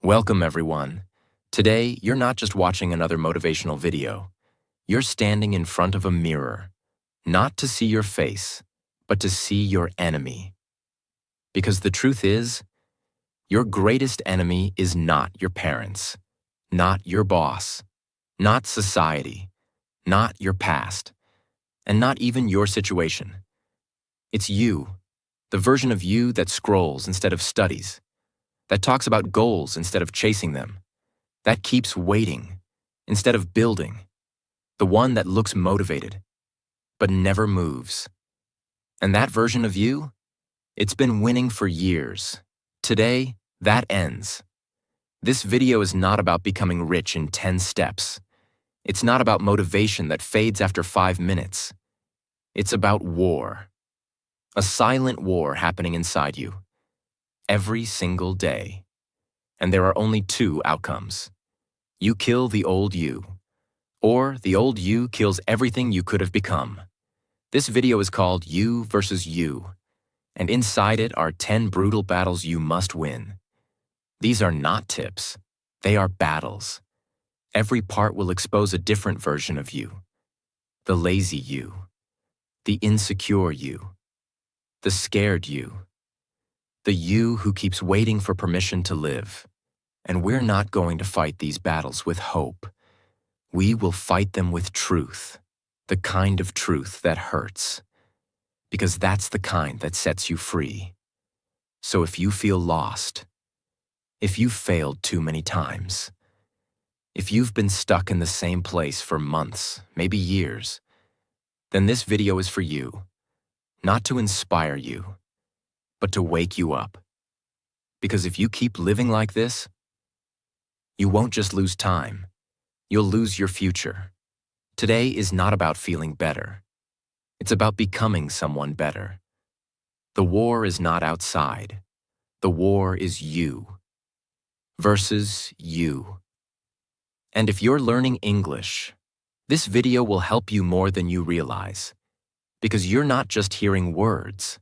Welcome, everyone. Today, you're not just watching another motivational video. You're standing in front of a mirror, not to see your face, but to see your enemy. Because the truth is, your greatest enemy is not your parents, not your boss, not society, not your past, and not even your situation. It's you, the version of you that scrolls instead of studies, that talks about goals instead of chasing them, that keeps waiting instead of building, the one that looks motivated but never moves. And that version of you, it's been winning for years. Today, that ends. This video is not about becoming rich in 10 steps. It's not about motivation that fades after 5 minutes. It's about war. A silent war happening inside you. Every single day. And there are only 2 outcomes. You kill the old you, or the old you kills everything you could have become. This video is called You versus You, and inside it are 10 brutal battles you must win. These are not tips, they are battles. Every part will expose a different version of you. The lazy you, the insecure you, the scared you, the you who keeps waiting for permission to live. And we're not going to fight these battles with hope. We will fight them with truth, the kind of truth that hurts. Because that's the kind that sets you free. So if you feel lost, if you've failed too many times, if you've been stuck in the same place for months, maybe years, then this video is for you, not to inspire you, but to wake you up. Because if you keep living like this, you won't just lose time, you'll lose your future. Today is not about feeling better. It's about becoming someone better. The war is not outside. The war is you versus you. And if you're learning English, this video will help you more than you realize. Because you're not just hearing words.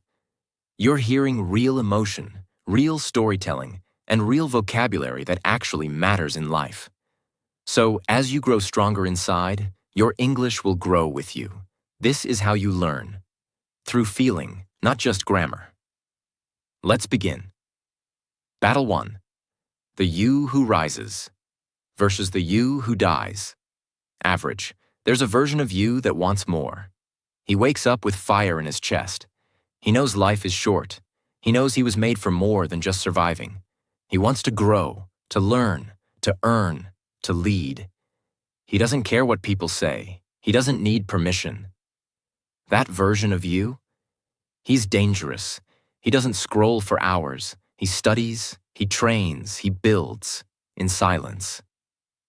You're hearing real emotion, real storytelling, and real vocabulary that actually matters in life. So, as you grow stronger inside, your English will grow with you. This is how you learn. Through feeling, not just grammar. Let's begin. Battle 1. The you who rises versus the you who dies. Average. There's a version of you that wants more. He wakes up with fire in his chest. He knows life is short. He knows he was made for more than just surviving. He wants to grow, to learn, to earn, to lead. He doesn't care what people say. He doesn't need permission. That version of you, he's dangerous. He doesn't scroll for hours. He studies, he trains, he builds in silence.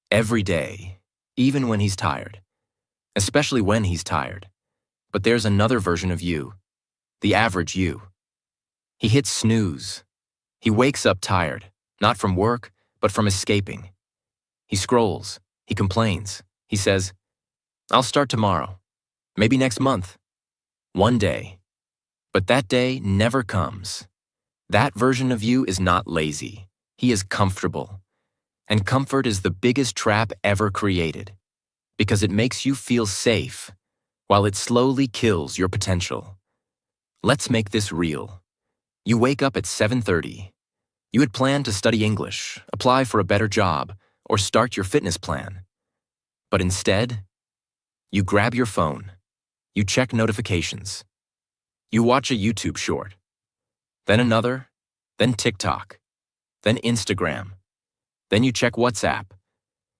Every day, even when he's tired. Especially when he's tired. But there's another version of you. The average you. He hits snooze. He wakes up tired, not from work, but from escaping. He scrolls. He complains. He says, I'll start tomorrow. Maybe next month. One day. But that day never comes. That version of you is not lazy. He is comfortable. And comfort is the biggest trap ever created. Because it makes you feel safe, while it slowly kills your potential. Let's make this real. You wake up at 7:30. You had planned to study English, apply for a better job, or start your fitness plan. But instead, you grab your phone. You check notifications. You watch a YouTube short. Then another, then TikTok, then Instagram. Then you check WhatsApp.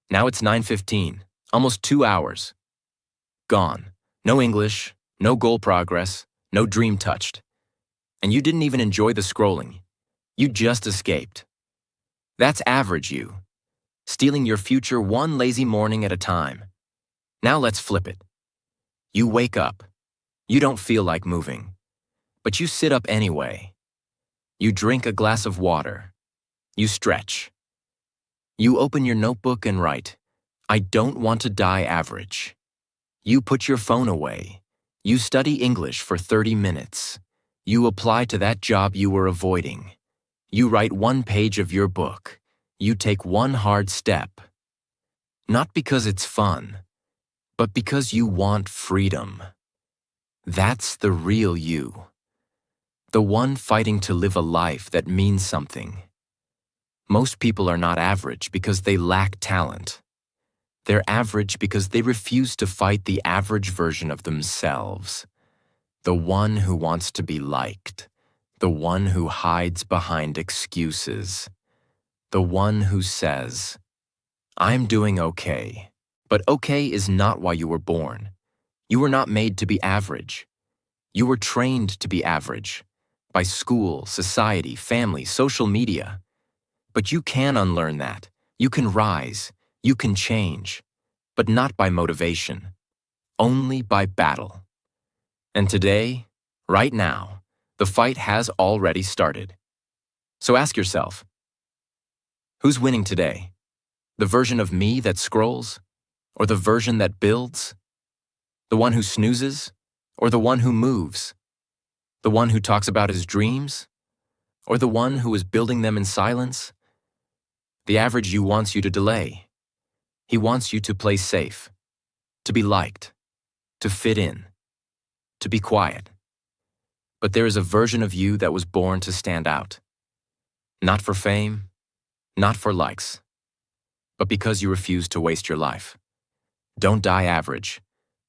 Now it's 9:15, almost 2 hours. Gone. No English, no goal progress, no dream touched. And you didn't even enjoy the scrolling. You just escaped. That's average you. Stealing your future one lazy morning at a time. Now let's flip it. You wake up. You don't feel like moving. But you sit up anyway. You drink a glass of water. You stretch. You open your notebook and write, I don't want to die average. You put your phone away. You study English for 30 minutes. You apply to that job you were avoiding. You write 1 page of your book. You take one hard step, not because it's fun, but because you want freedom. That's the real you. The one fighting to live a life that means something. Most people are not average because they lack talent. They're average because they refuse to fight the average version of themselves. The one who wants to be liked. The one who hides behind excuses. The one who says, "I'm doing okay." But okay is not why you were born. You were not made to be average. You were trained to be average by school, society, family, social media. But you can unlearn that. You can rise. You can change. But not by motivation. Only by battle. And today, right now, the fight has already started. So ask yourself, who's winning today? The version of me that scrolls? Or the version that builds? The one who snoozes? Or the one who moves? The one who talks about his dreams? Or the one who is building them in silence? The average you wants you to delay. He wants you to play safe, to be liked, to fit in, to be quiet. But there is a version of you that was born to stand out. Not for fame, not for likes, but because you refuse to waste your life. Don't die average.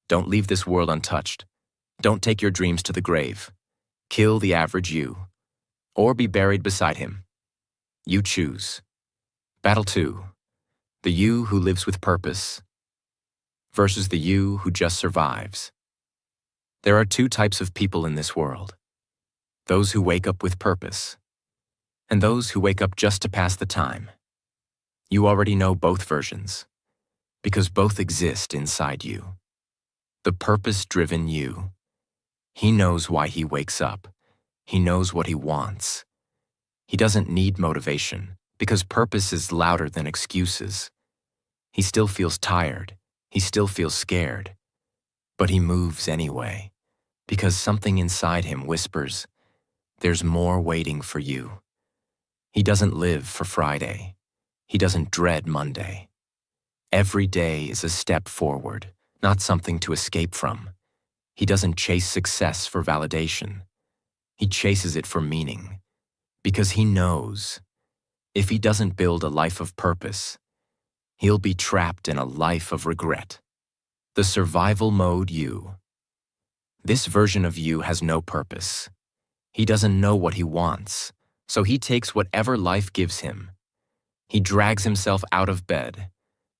Don't leave this world untouched. Don't take your dreams to the grave. Kill the average you, or be buried beside him. You choose. Battle 2. The you who lives with purpose versus the you who just survives. There are two types of people in this world. Those who wake up with purpose, and those who wake up just to pass the time. You already know both versions, because both exist inside you. The purpose-driven you. He knows why he wakes up. He knows what he wants. He doesn't need motivation, because purpose is louder than excuses. He still feels tired. He still feels scared. But he moves anyway, because something inside him whispers, "There's more waiting for you." He doesn't live for Friday. He doesn't dread Monday. Every day is a step forward, not something to escape from. He doesn't chase success for validation. He chases it for meaning, because he knows if he doesn't build a life of purpose, he'll be trapped in a life of regret. The survival mode you. This version of you has no purpose. He doesn't know what he wants, so he takes whatever life gives him. He drags himself out of bed.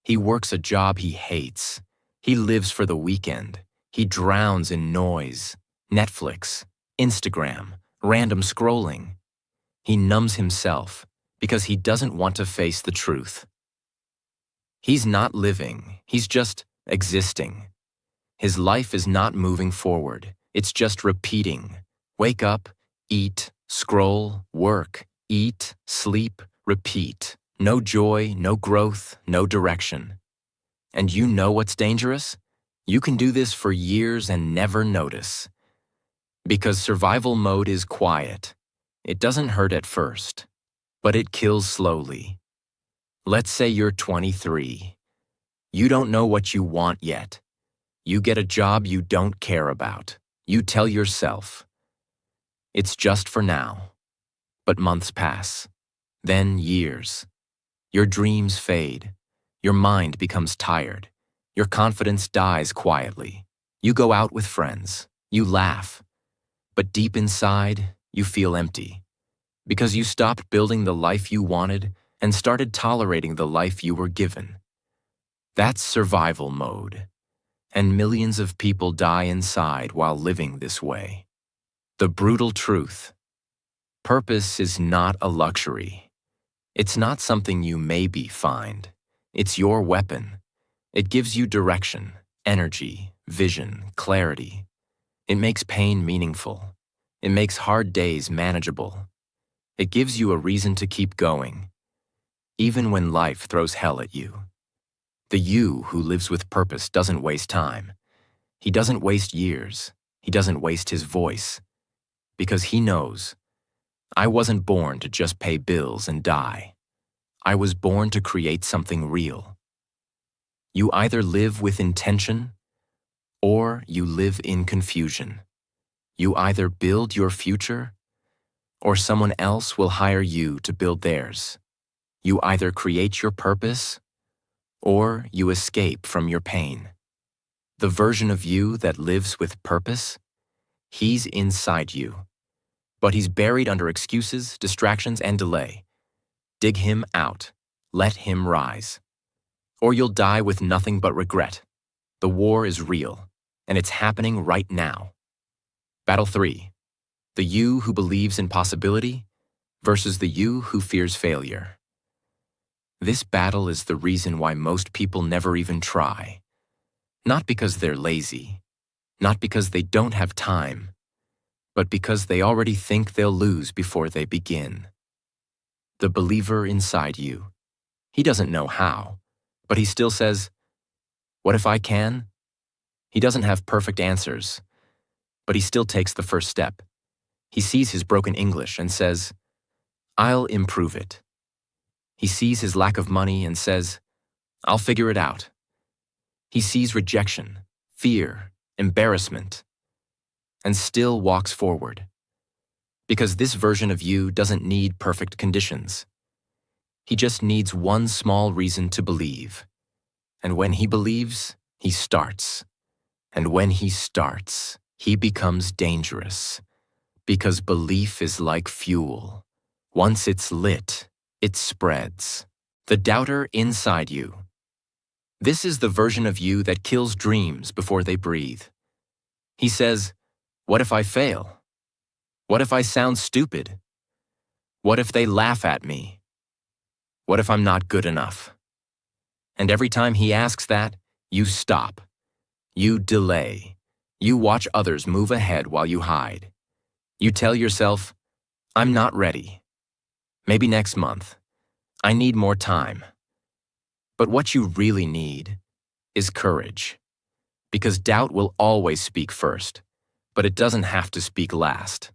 He works a job he hates. He lives for the weekend. He drowns in noise, Netflix, Instagram, random scrolling. He numbs himself because he doesn't want to face the truth. He's not living, he's just existing. His life is not moving forward, it's just repeating. Wake up, eat, scroll, work, eat, sleep, repeat. No joy, no growth, no direction. And you know what's dangerous? You can do this for years and never notice. Because survival mode is quiet. It doesn't hurt at first, but it kills slowly. Let's say you're 23. You don't know what you want yet. You get a job you don't care about. You tell yourself, it's just for now. But months pass, then years. Your dreams fade. Your mind becomes tired. Your confidence dies quietly. You go out with friends. You laugh. But deep inside, you feel empty. Because you stopped building the life you wanted and started tolerating the life you were given. That's survival mode. And millions of people die inside while living this way. The brutal truth. Purpose is not a luxury. It's not something you maybe find. It's your weapon. It gives you direction, energy, vision, clarity. It makes pain meaningful. It makes hard days manageable. It gives you a reason to keep going, even when life throws hell at you. The you who lives with purpose doesn't waste time. He doesn't waste years. He doesn't waste his voice. Because he knows, I wasn't born to just pay bills and die. I was born to create something real. You either live with intention or you live in confusion. You either build your future or someone else will hire you to build theirs. You either create your purpose or you escape from your pain. The version of you that lives with purpose, he's inside you. But he's buried under excuses, distractions, and delay. Dig him out. Let him rise. Or you'll die with nothing but regret. The war is real, and it's happening right now. Battle 3. The you who believes in possibility versus the you who fears failure. This battle is the reason why most people never even try. Not because they're lazy, not because they don't have time, but because they already think they'll lose before they begin. The believer inside you, he doesn't know how, but he still says, "What if I can?" He doesn't have perfect answers, but he still takes the first step. He sees his broken English and says, "I'll improve it." He sees his lack of money and says, "I'll figure it out." He sees rejection, fear, embarrassment, and still walks forward. Because this version of you doesn't need perfect conditions. He just needs one small reason to believe. And when he believes, he starts. And when he starts, he becomes dangerous. Because belief is like fuel. Once it's lit, it spreads. The doubter inside you. This is the version of you that kills dreams before they breathe. He says, "What if I fail? What if I sound stupid? What if they laugh at me? What if I'm not good enough?" And every time he asks that, you stop. You delay. You watch others move ahead while you hide. You tell yourself, "I'm not ready. Maybe next month. I need more time." But what you really need is courage. Because doubt will always speak first, but it doesn't have to speak last.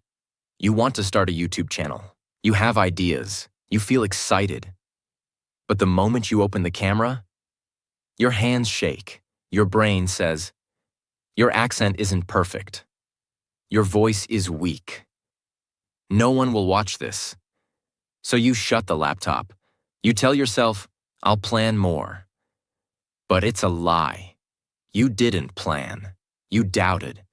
You want to start a YouTube channel. You have ideas. You feel excited. But the moment you open the camera, your hands shake. Your brain says, "Your accent isn't perfect. Your voice is weak. No one will watch this." So you shut the laptop. You tell yourself, "I'll plan more." But it's a lie. You didn't plan. You doubted.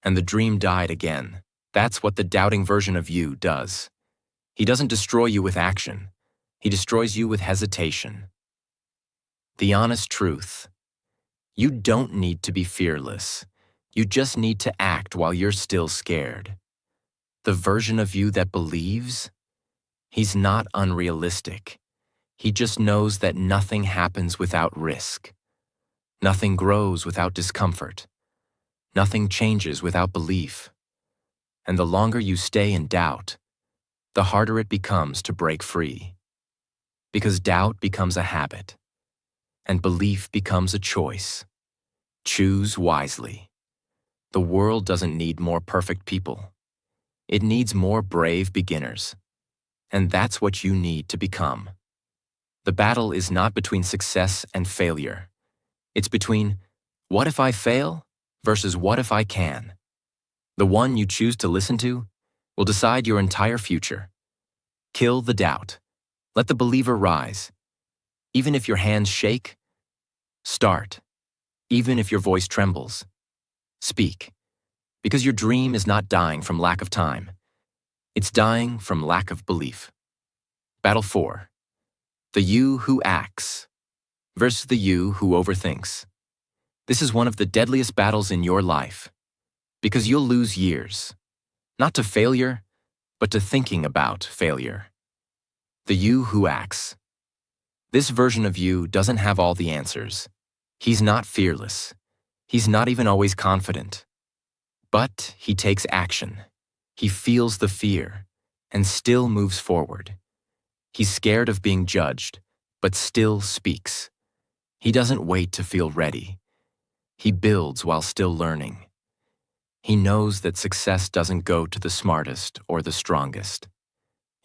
And the dream died again. That's what the doubting version of you does. He doesn't destroy you with action. He destroys you with hesitation. The honest truth. You don't need to be fearless. You just need to act while you're still scared. The version of you that believes, he's not unrealistic. He just knows that nothing happens without risk. Nothing grows without discomfort. Nothing changes without belief. And the longer you stay in doubt, the harder it becomes to break free. Because doubt becomes a habit, and belief becomes a choice. Choose wisely. The world doesn't need more perfect people. It needs more brave beginners. And that's what you need to become. The battle is not between success and failure. It's between what if I fail versus what if I can. The one you choose to listen to will decide your entire future. Kill the doubt. Let the believer rise. Even if your hands shake, start. Even if your voice trembles, speak. Because your dream is not dying from lack of time. It's dying from lack of belief. Battle 4. The you who acts versus the you who overthinks. This is one of the deadliest battles in your life. Because you'll lose years. Not to failure, but to thinking about failure. The you who acts. This version of you doesn't have all the answers. He's not fearless. He's not even always confident. But he takes action. He feels the fear and still moves forward. He's scared of being judged, but still speaks. He doesn't wait to feel ready. He builds while still learning. He knows that success doesn't go to the smartest or the strongest.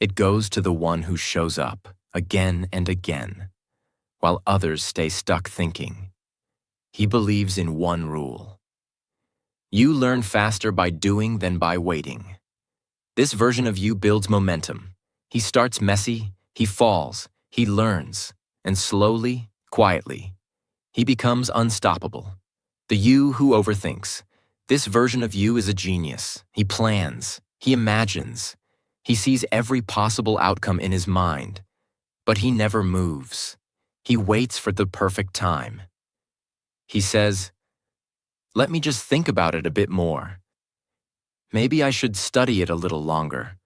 It goes to the one who shows up again and again, while others stay stuck thinking. He believes in one rule. You learn faster by doing than by waiting. This version of you builds momentum. He starts messy, he falls, he learns, and slowly, quietly, he becomes unstoppable. The you who overthinks. This version of you is a genius. He plans, he imagines, he sees every possible outcome in his mind, but he never moves. He waits for the perfect time. He says, "Let me just think about it a bit more. Maybe I should study it a little longer.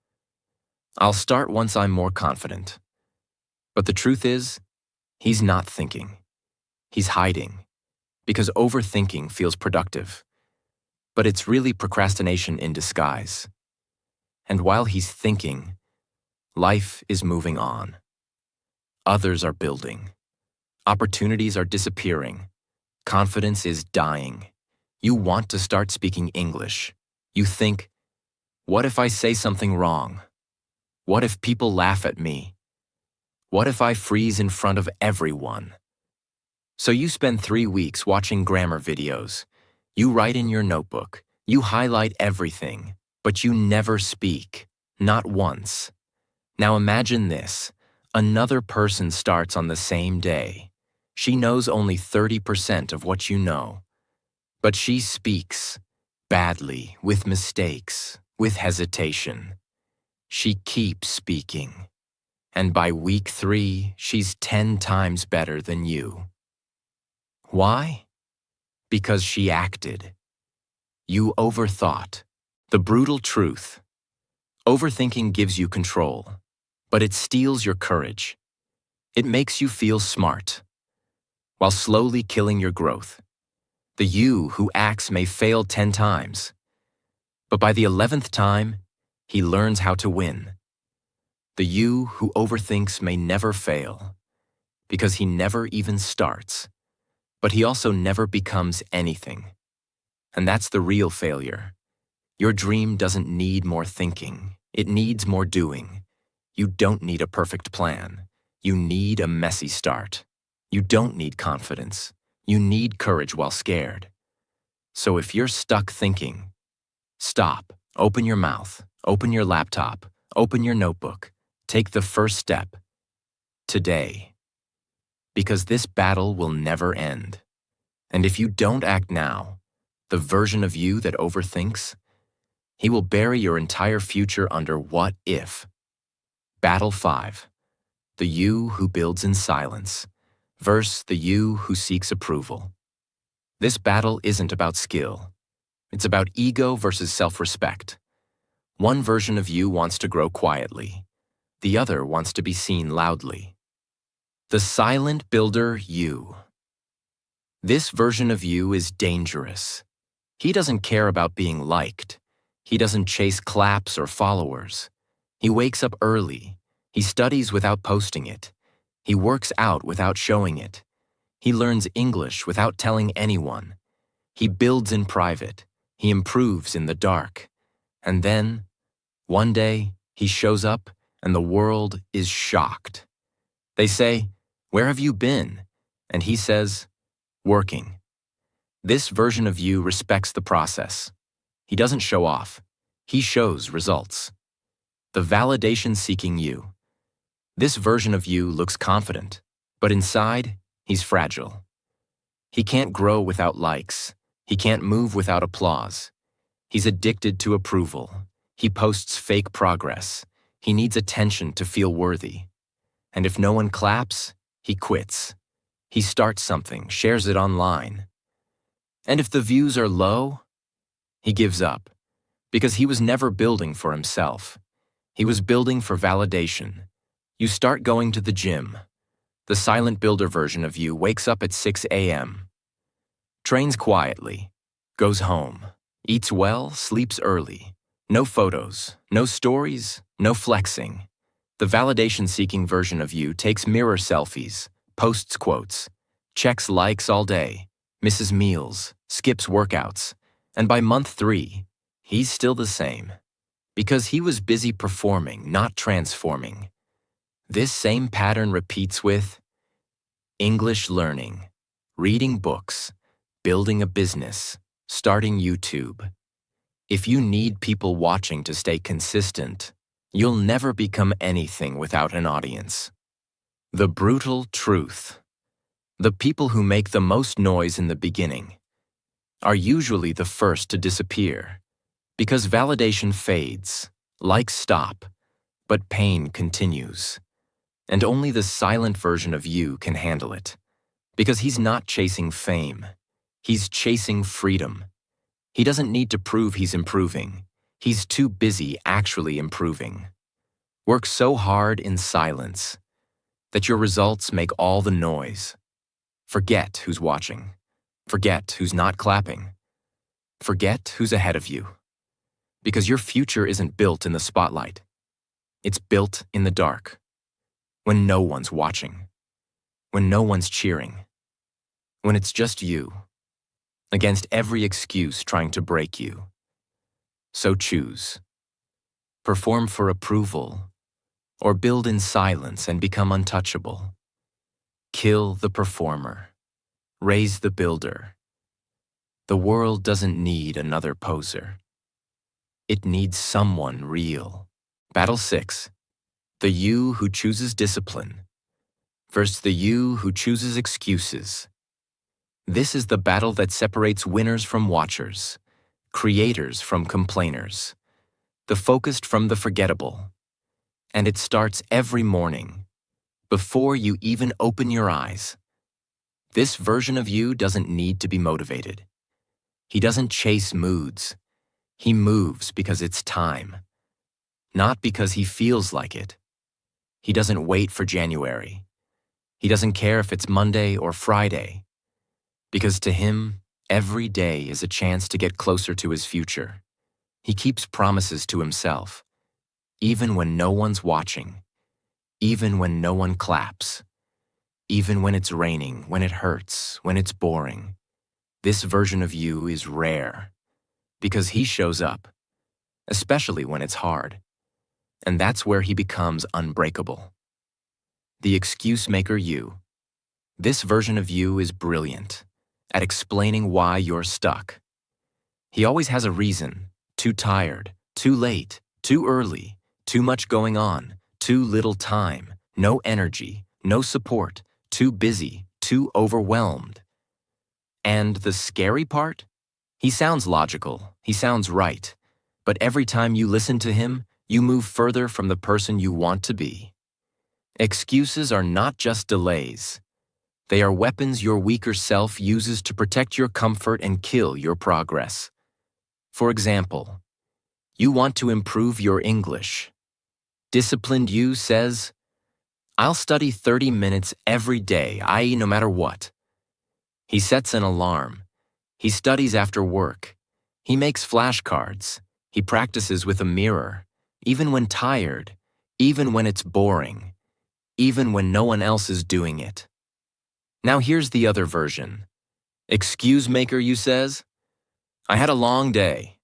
I'll start once I'm more confident." But the truth is, he's not thinking. He's hiding, because overthinking feels productive. But it's really procrastination in disguise. And while he's thinking, life is moving on. Others are building. Opportunities are disappearing. Confidence is dying. You want to start speaking English. You think, what if I say something wrong? What if people laugh at me? What if I freeze in front of everyone? So you spend 3 weeks watching grammar videos. You write in your notebook. You highlight everything, but you never speak, not once. Now imagine this. Another person starts on the same day. She knows only 30% of what you know. But she speaks, badly, with mistakes, with hesitation. She keeps speaking. And by week 3, she's 10 times better than you. Why? Because she acted. You overthought. The brutal truth. Overthinking gives you control, but it steals your courage. It makes you feel smart, while slowly killing your growth. The you who acts may fail 10 times, but by the 11th time, he learns how to win. The you who overthinks may never fail, because he never even starts, but he also never becomes anything. And that's the real failure. Your dream doesn't need more thinking. It needs more doing. You don't need a perfect plan. You need a messy start. You don't need confidence. You need courage while scared. So if you're stuck thinking, stop, open your mouth, open your laptop, open your notebook, take the first step today. Because this battle will never end. And if you don't act now, the version of you that overthinks, he will bury your entire future under what if. Battle 5. The you who builds in silence versus the you who seeks approval. This battle isn't about skill. It's about ego versus self-respect. One version of you wants to grow quietly. The other wants to be seen loudly. The silent builder you. This version of you is dangerous. He doesn't care about being liked. He doesn't chase claps or followers. He wakes up early. He studies without posting it. He works out without showing it. He learns English without telling anyone. He builds in private. He improves in the dark. And then, one day, he shows up and the world is shocked. They say, "Where have you been?" And he says, "Working." This version of you respects the process. He doesn't show off. He shows results. The validation-seeking you. This version of you looks confident, but inside, he's fragile. He can't grow without likes. He can't move without applause. He's addicted to approval. He posts fake progress. He needs attention to feel worthy. And if no one claps, he quits. He starts something, shares it online. And if the views are low, he gives up, because he was never building for himself. He was building for validation. You start going to the gym. The silent builder version of you wakes up at 6 a.m., trains quietly, goes home, eats well, sleeps early. No photos, no stories, no flexing. The validation-seeking version of you takes mirror selfies, posts quotes, checks likes all day, misses meals, skips workouts, and by month 3, he's still the same. Because he was busy performing, not transforming. This same pattern repeats with English learning, reading books, building a business, starting YouTube. If you need people watching to stay consistent, you'll never become anything without an audience. The brutal truth. The people who make the most noise in the beginning are usually the first to disappear because validation fades, likes stop, but pain continues. And only the silent version of you can handle it because he's not chasing fame. He's chasing freedom. He doesn't need to prove he's improving. He's too busy actually improving. Work so hard in silence that your results make all the noise. Forget who's watching. Forget who's not clapping. Forget who's ahead of you. Because your future isn't built in the spotlight. It's built in the dark. When no one's watching. When no one's cheering. When it's just you. Against every excuse trying to break you. So choose. Perform for approval, or build in silence and become untouchable. Kill the performer. Raise the builder. The world doesn't need another poser. It needs someone real. Battle 6. The you who chooses discipline versus the you who chooses excuses. This is the battle that separates winners from watchers, creators from complainers, the focused from the forgettable. And it starts every morning, before you even open your eyes. This version of you doesn't need to be motivated. He doesn't chase moods. He moves because it's time, not because he feels like it. He doesn't wait for January. He doesn't care if it's Monday or Friday. Because to him, every day is a chance to get closer to his future. He keeps promises to himself, even when no one's watching, even when no one claps, even when it's raining, when it hurts, when it's boring. This version of you is rare, because he shows up, especially when it's hard. And that's where he becomes unbreakable. The excuse maker you. This version of you is brilliant at explaining why you're stuck. He always has a reason. Too tired, too late, too early, too much going on, too little time, no energy, no support, too busy, too overwhelmed. And the scary part? He sounds logical, he sounds right, but every time you listen to him, you move further from the person you want to be. Excuses are not just delays. They are weapons your weaker self uses to protect your comfort and kill your progress. For example, you want to improve your English. Disciplined you says, I'll study 30 minutes every day, i.e. no matter what. He sets an alarm. He studies after work. He makes flashcards. He practices with a mirror, even when tired, even when it's boring, even when no one else is doing it. Now here's the other version. Excuse maker you says, I had a long day.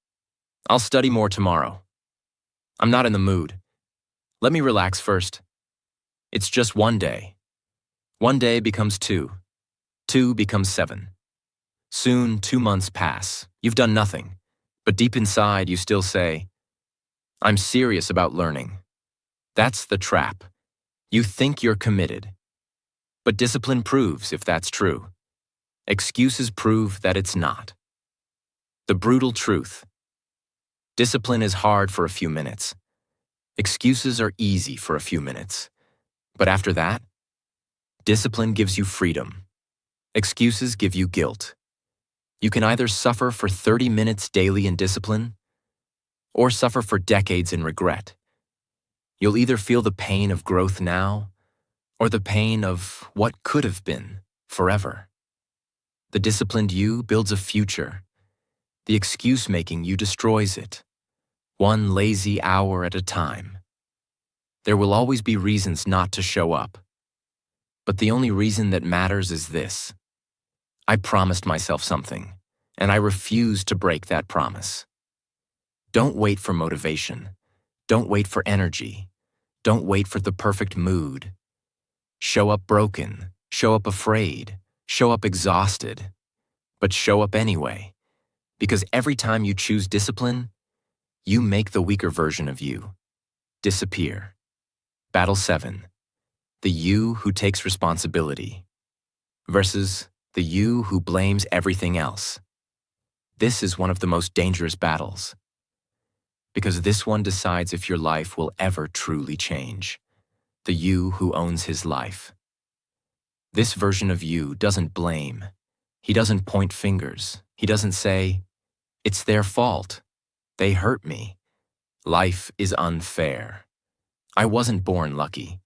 I'll study more tomorrow. I'm not in the mood. Let me relax first. It's just one day. One day becomes 2. 2 becomes 7. Soon 2 months pass. You've done nothing. But deep inside you still say, I'm serious about learning. That's the trap. You think you're committed. But discipline proves if that's true. Excuses prove that it's not. The brutal truth. Discipline is hard for a few minutes. Excuses are easy for a few minutes. But after that, discipline gives you freedom. Excuses give you guilt. You can either suffer for 30 minutes daily in discipline, or suffer for decades in regret. You'll either feel the pain of growth now, or the pain of what could have been forever. The disciplined you builds a future. The excuse-making you destroys it, one lazy hour at a time. There will always be reasons not to show up. But the only reason that matters is this. I promised myself something, and I refuse to break that promise. Don't wait for motivation. Don't wait for energy. Don't wait for the perfect mood. Show up broken, show up afraid, show up exhausted, but show up anyway. Because every time you choose discipline, you make the weaker version of you disappear. Battle 7. The you who takes responsibility versus the you who blames everything else. This is one of the most dangerous battles, because this one decides if your life will ever truly change. The you who owns his life. This version of you doesn't blame. He doesn't point fingers. He doesn't say, "It's their fault. They hurt me. Life is unfair. I wasn't born lucky.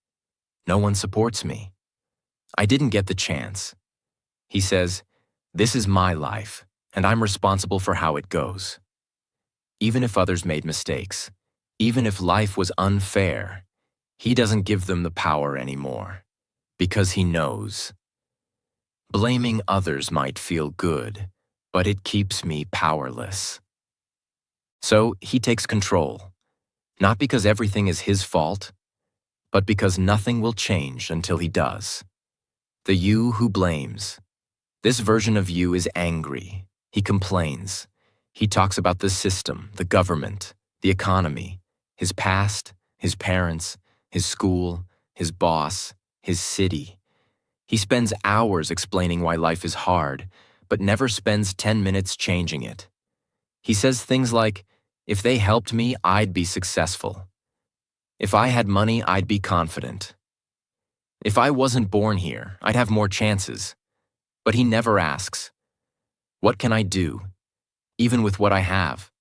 No one supports me. I didn't get the chance." He says, "This is my life, and I'm responsible for how it goes." Even if others made mistakes, even if life was unfair, he doesn't give them the power anymore, because he knows. Blaming others might feel good, but it keeps me powerless. So he takes control, not because everything is his fault, but because nothing will change until he does. The you who blames. This version of you is angry. He complains. He talks about the system, the government, the economy, his past, his parents, his school, his boss, his city. He spends hours explaining why life is hard, but never spends 10 minutes changing it. He says things like, "If they helped me, I'd be successful. If I had money, I'd be confident. If I wasn't born here, I'd have more chances." But he never asks, "What can I do, even with what I have?"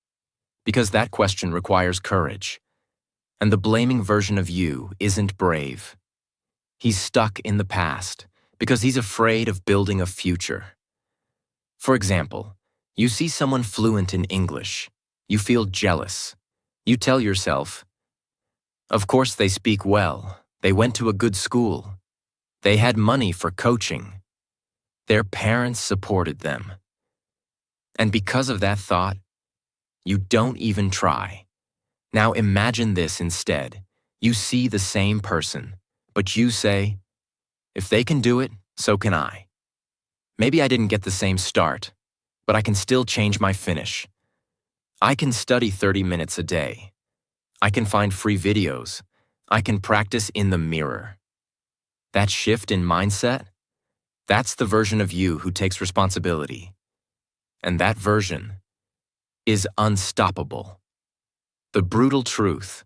Because that question requires courage. And the blaming version of you isn't brave. He's stuck in the past because he's afraid of building a future. For example, you see someone fluent in English. You feel jealous. You tell yourself, "Of course they speak well. They went to a good school. They had money for coaching. Their parents supported them." And because of that thought, you don't even try. Now imagine this instead. You see the same person, but you say, "If they can do it, so can I. Maybe I didn't get the same start, but I can still change my finish. I can study 30 minutes a day. I can find free videos. I can practice in the mirror." That shift in mindset, that's the version of you who takes responsibility. And that version is unstoppable. The brutal truth: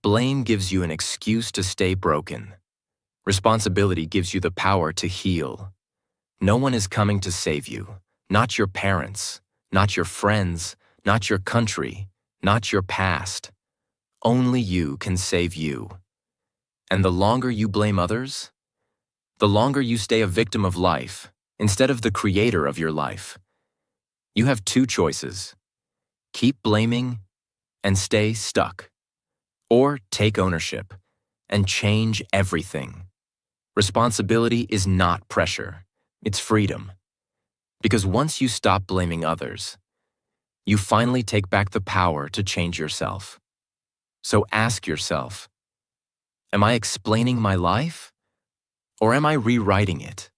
blame gives you an excuse to stay broken. Responsibility gives you the power to heal. No one is coming to save you. Not your parents, not your friends, not your country, not your past. Only you can save you. And the longer you blame others, the longer you stay a victim of life instead of the creator of your life. You have two choices: keep blaming and stay stuck, or take ownership and change everything. Responsibility is not pressure, it's freedom. Because once you stop blaming others, you finally take back the power to change yourself. So ask yourself, am I explaining my life, or am I rewriting it?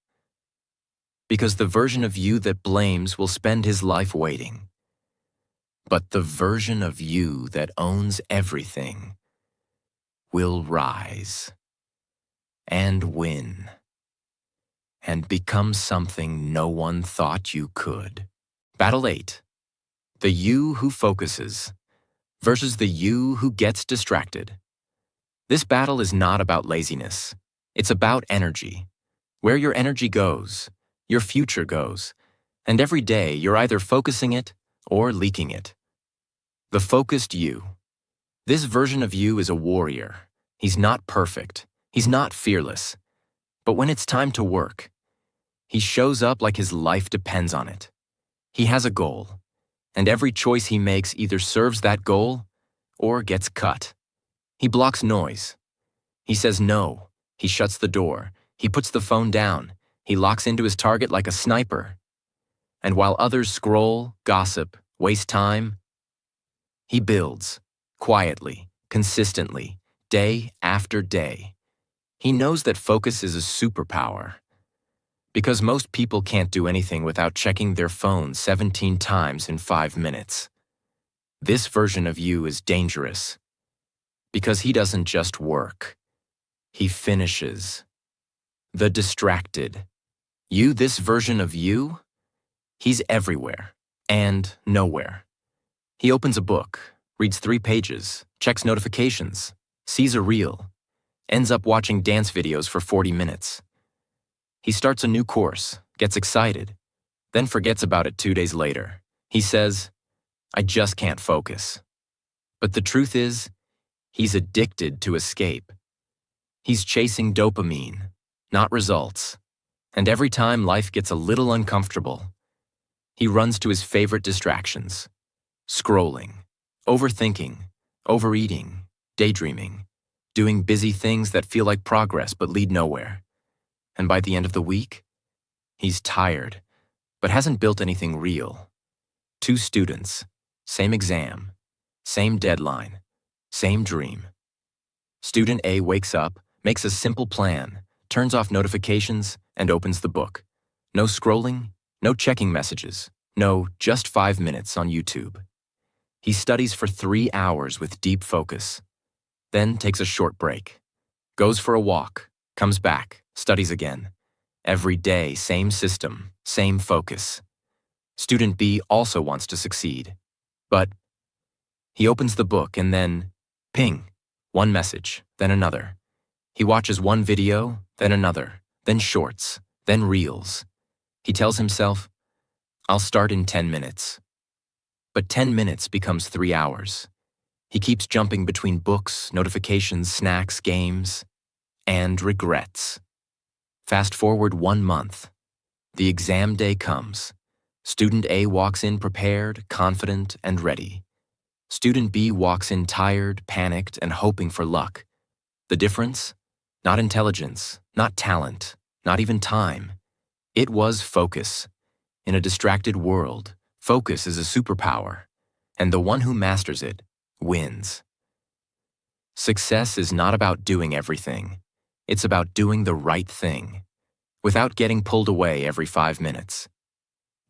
Because the version of you that blames will spend his life waiting. But the version of you that owns everything will rise and win and become something no one thought you could. Battle 8. The you who focuses versus the you who gets distracted. This battle is not about laziness. It's about energy. Where your energy goes, your future goes. And every day you're either focusing it or leaking it. The focused you. This version of you is a warrior. He's not perfect. He's not fearless. But when it's time to work, he shows up like his life depends on it. He has a goal, and every choice he makes either serves that goal or gets cut. He blocks noise. He says no. He shuts the door. He puts the phone down. He locks into his target like a sniper. And while others scroll, gossip, waste time, he builds, quietly, consistently, day after day. He knows that focus is a superpower. Because most people can't do anything without checking their phone 17 times in 5 minutes. This version of you is dangerous. Because he doesn't just work. He finishes. The distracted. You, this version of you, he's everywhere and nowhere. He opens a book, reads 3 pages, checks notifications, sees a reel, ends up watching dance videos for 40 minutes. He starts a new course, gets excited, then forgets about it 2 days later. He says, I just can't focus. But the truth is, he's addicted to escape. He's chasing dopamine, not results. And every time life gets a little uncomfortable, he runs to his favorite distractions. Scrolling, overthinking, overeating, daydreaming, doing busy things that feel like progress but lead nowhere. And by the end of the week, he's tired, but hasn't built anything real. 2 students, same exam, same deadline, same dream. Student A wakes up, makes a simple plan, turns off notifications, and opens the book. No scrolling, no checking messages, no just 5 minutes on YouTube. He studies for 3 hours with deep focus, then takes a short break, goes for a walk, comes back, studies again. Every day, same system, same focus. Student B also wants to succeed, but he opens the book and then, ping, one message, then another. He watches one video, then another, then shorts, then reels. He tells himself, I'll start in 10 minutes. But 10 minutes becomes 3 hours. He keeps jumping between books, notifications, snacks, games, and regrets. Fast forward 1 month. The exam day comes. Student A walks in prepared, confident, and ready. Student B walks in tired, panicked, and hoping for luck. The difference? Not intelligence, not talent, not even time. It was focus. In a distracted world, focus is a superpower, and the one who masters it wins. Success is not about doing everything. It's about doing the right thing, without getting pulled away every 5 minutes.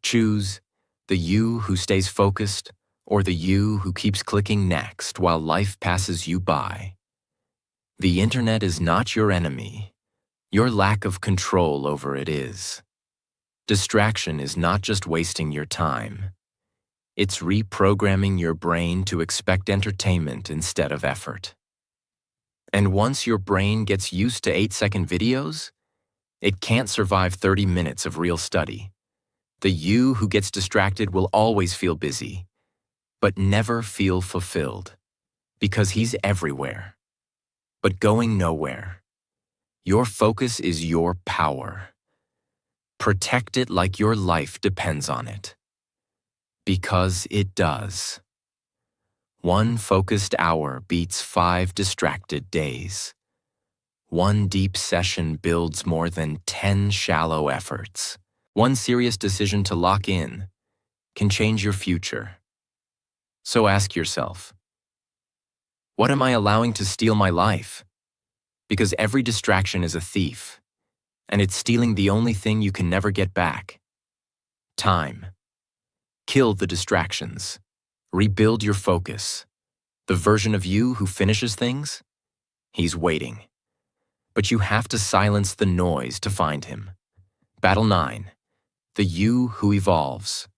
Choose the you who stays focused or the you who keeps clicking next while life passes you by. The internet is not your enemy. Your lack of control over it is. Distraction is not just wasting your time. It's reprogramming your brain to expect entertainment instead of effort. And once your brain gets used to 8-second videos, it can't survive 30 minutes of real study. The you who gets distracted will always feel busy, but never feel fulfilled, because he's everywhere, but going nowhere. Your focus is your power. Protect it like your life depends on it. Because it does. 1 focused hour beats 5 distracted days. 1 deep session builds more than 10 shallow efforts. 1 serious decision to lock in can change your future. So ask yourself, what am I allowing to steal my life? Because every distraction is a thief, and it's stealing the only thing you can never get back. Time. Kill the distractions. Rebuild your focus. The version of you who finishes things? He's waiting. But you have to silence the noise to find him. Battle 9. The you who evolves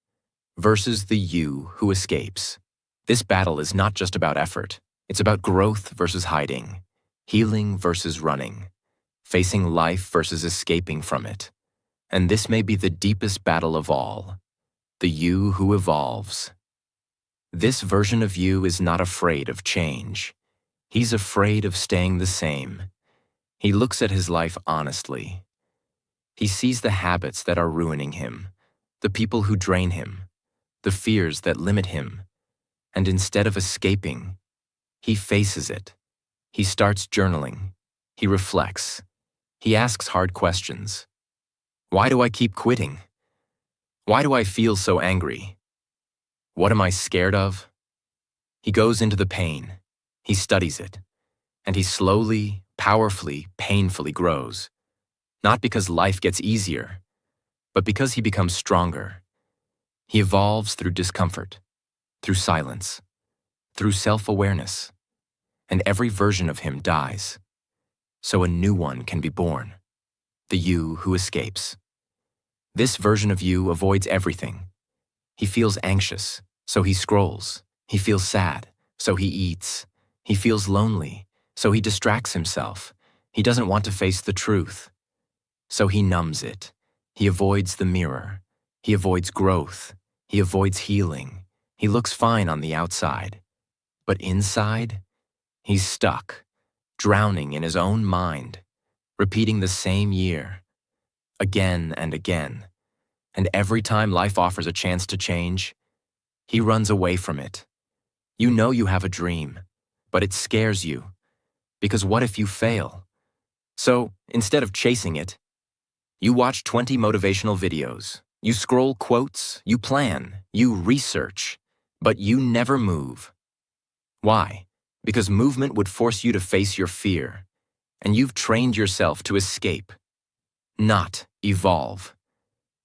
versus the you who escapes. This battle is not just about effort. It's about growth versus hiding, healing versus running, facing life versus escaping from it. And this may be the deepest battle of all, the you who evolves. This version of you is not afraid of change. He's afraid of staying the same. He looks at his life honestly. He sees the habits that are ruining him, the people who drain him, the fears that limit him, and instead of escaping, he faces it. He starts journaling. He reflects. He asks hard questions. Why do I keep quitting? Why do I feel so angry? What am I scared of? He goes into the pain. He studies it. And he slowly, powerfully, painfully grows. Not because life gets easier, but because he becomes stronger. He evolves through discomfort, through silence, through self-awareness. And every version of him dies, so a new one can be born, the you who escapes. This version of you avoids everything. He feels anxious, so he scrolls. He feels sad, so he eats. He feels lonely, so he distracts himself. He doesn't want to face the truth, so he numbs it. He avoids the mirror. He avoids growth. He avoids healing. He looks fine on the outside, but inside, he's stuck, drowning in his own mind, repeating the same year, again and again. And every time life offers a chance to change, he runs away from it. You know you have a dream, but it scares you, because what if you fail? So, instead of chasing it, you watch 20 motivational videos, you scroll quotes, you plan, you research, but you never move. Why? Because movement would force you to face your fear, and you've trained yourself to escape, not evolve.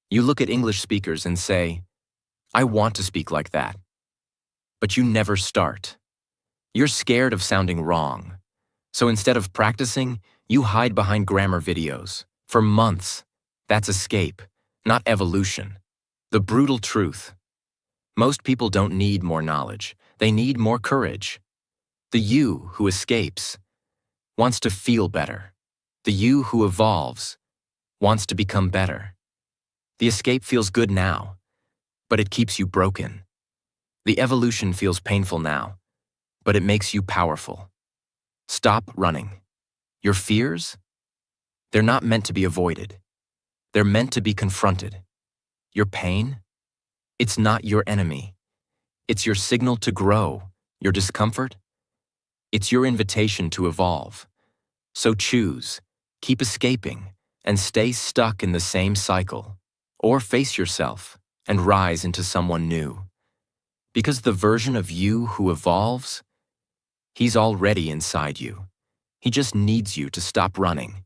You look at English speakers and say, I want to speak like that. But you never start. You're scared of sounding wrong. So instead of practicing, you hide behind grammar videos. For months. That's escape, not evolution. The brutal truth. Most people don't need more knowledge. They need more courage. The you who escapes wants to feel better. The you who evolves wants to become better. The escape feels good now, but it keeps you broken. The evolution feels painful now, but it makes you powerful. Stop running. Your fears? They're not meant to be avoided. They're meant to be confronted. Your pain? It's not your enemy. It's your signal to grow. Your discomfort? It's your invitation to evolve. So choose, keep escaping, and stay stuck in the same cycle. Or face yourself and rise into someone new. Because the version of you who evolves, he's already inside you. He just needs you to stop running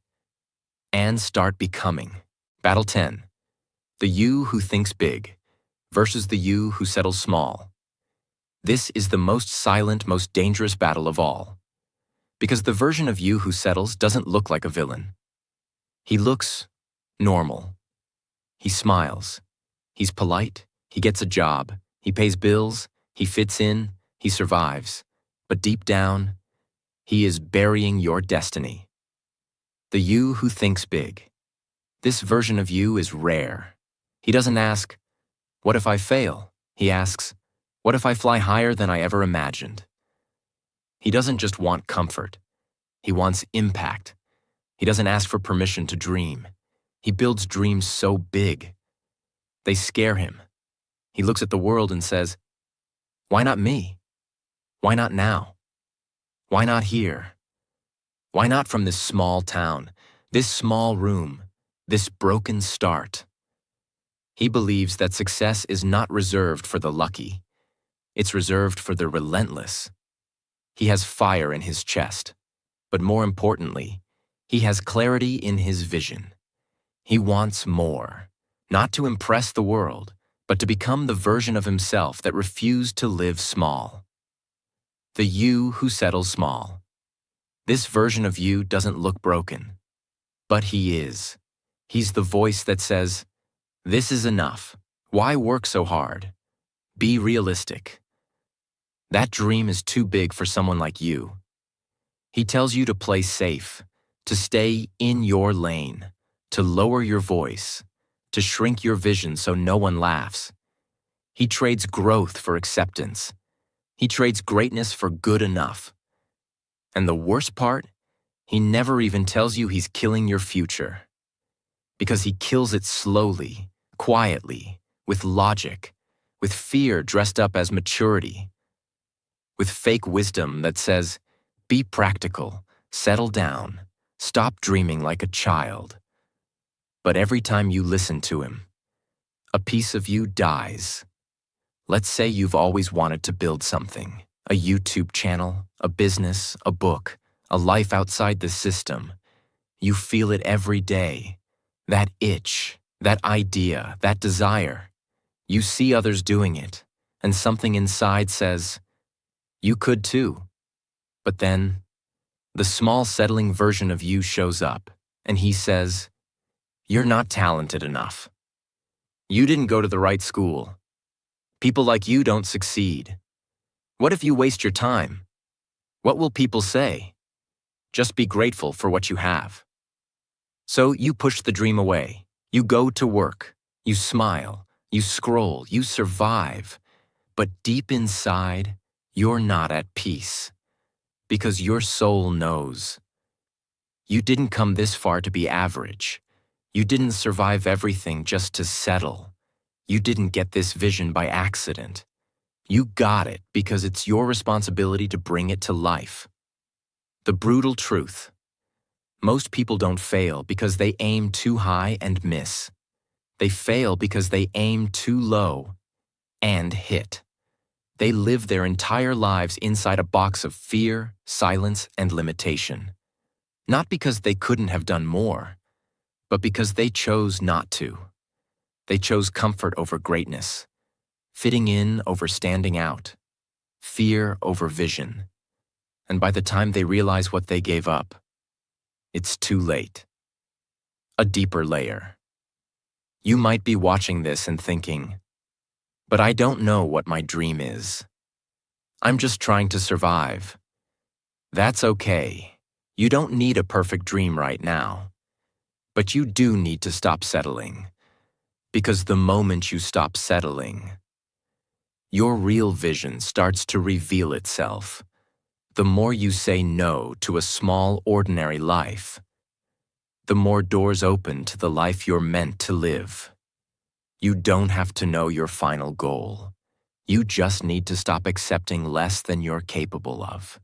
and start becoming. Battle 10. The you who thinks big versus the you who settles small. This is the most silent, most dangerous battle of all. Because the version of you who settles doesn't look like a villain. He looks normal. He smiles. He's polite. He gets a job. He pays bills. He fits in. He survives. But deep down, he is burying your destiny. The you who thinks big. This version of you is rare. He doesn't ask, what if I fail? He asks, what if I fly higher than I ever imagined? He doesn't just want comfort. He wants impact. He doesn't ask for permission to dream. He builds dreams so big. They scare him. He looks at the world and says, why not me? Why not now? Why not here? Why not from this small town, this small room, this broken start? He believes that success is not reserved for the lucky. It's reserved for the relentless. He has fire in his chest, but more importantly, he has clarity in his vision. He wants more, not to impress the world, but to become the version of himself that refused to live small. The you who settles small. This version of you doesn't look broken, but he is. He's the voice that says, this is enough. Why work so hard? Be realistic. That dream is too big for someone like you. He tells you to play safe, to stay in your lane, to lower your voice, to shrink your vision so no one laughs. He trades growth for acceptance. He trades greatness for good enough. And the worst part, he never even tells you he's killing your future. Because he kills it slowly, quietly, with logic, with fear dressed up as maturity, with fake wisdom that says, be practical, settle down, stop dreaming like a child. But every time you listen to him, a piece of you dies. Let's say you've always wanted to build something, a YouTube channel, a business, a book, a life outside the system. You feel it every day. That itch, that idea, that desire. You see others doing it, and something inside says, you could too. But then, the small settling version of you shows up, and he says, you're not talented enough. You didn't go to the right school. People like you don't succeed. What if you waste your time? What will people say? Just be grateful for what you have. So you push the dream away. You go to work. You smile. You scroll. You survive. But deep inside, you're not at peace. Because your soul knows. You didn't come this far to be average. You didn't survive everything just to settle. You didn't get this vision by accident. You got it because it's your responsibility to bring it to life. The brutal truth. Most people don't fail because they aim too high and miss. They fail because they aim too low and hit. They live their entire lives inside a box of fear, silence, and limitation. Not because they couldn't have done more, but because they chose not to. They chose comfort over greatness, fitting in over standing out, fear over vision. And by the time they realize what they gave up, it's too late. A deeper layer. You might be watching this and thinking, but I don't know what my dream is. I'm just trying to survive. That's okay. You don't need a perfect dream right now. But you do need to stop settling. Because the moment you stop settling, your real vision starts to reveal itself. The more you say no to a small, ordinary life, the more doors open to the life you're meant to live. You don't have to know your final goal. You just need to stop accepting less than you're capable of.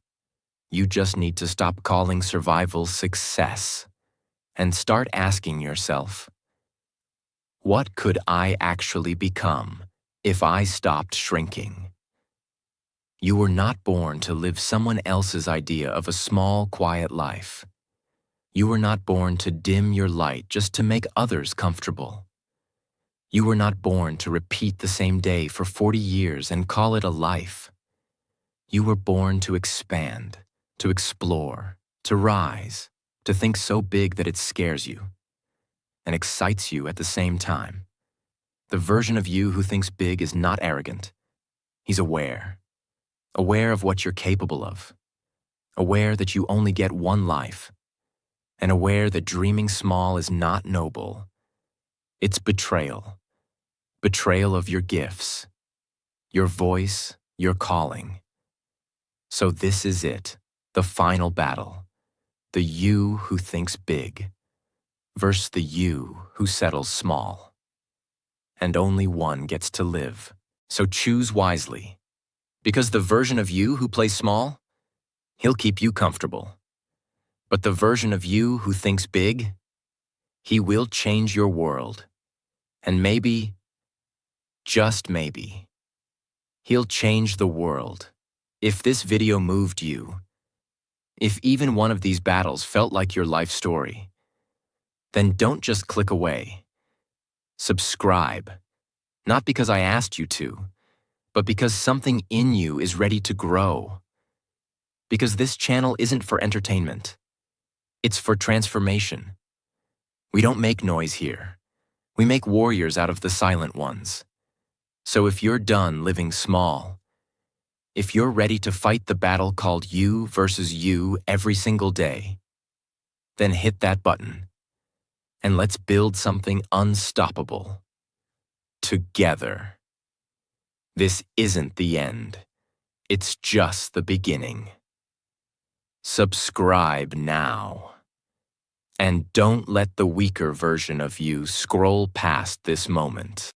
You just need to stop calling survival success and start asking yourself, what could I actually become if I stopped shrinking? You were not born to live someone else's idea of a small, quiet life. You were not born to dim your light just to make others comfortable. You were not born to repeat the same day for 40 years and call it a life. You were born to expand, to explore, to rise, to think so big that it scares you and excites you at the same time. The version of you who thinks big is not arrogant. He's aware of what you're capable of, aware that you only get one life, and aware that dreaming small is not noble. It's betrayal. Betrayal of your gifts, your voice, your calling. So this is it, the final battle. The you who thinks big versus the you who settles small. And only one gets to live. So choose wisely. Because the version of you who plays small, he'll keep you comfortable. But the version of you who thinks big, he will change your world. And maybe, just maybe, he'll change the world. If this video moved you, if even one of these battles felt like your life story, then don't just click away. Subscribe. Not because I asked you to, but because something in you is ready to grow. Because this channel isn't for entertainment. It's for transformation. We don't make noise here. We make warriors out of the silent ones. So if you're done living small, if you're ready to fight the battle called you versus you every single day, then hit that button and let's build something unstoppable. Together. This isn't the end. It's just the beginning. Subscribe now. And don't let the weaker version of you scroll past this moment.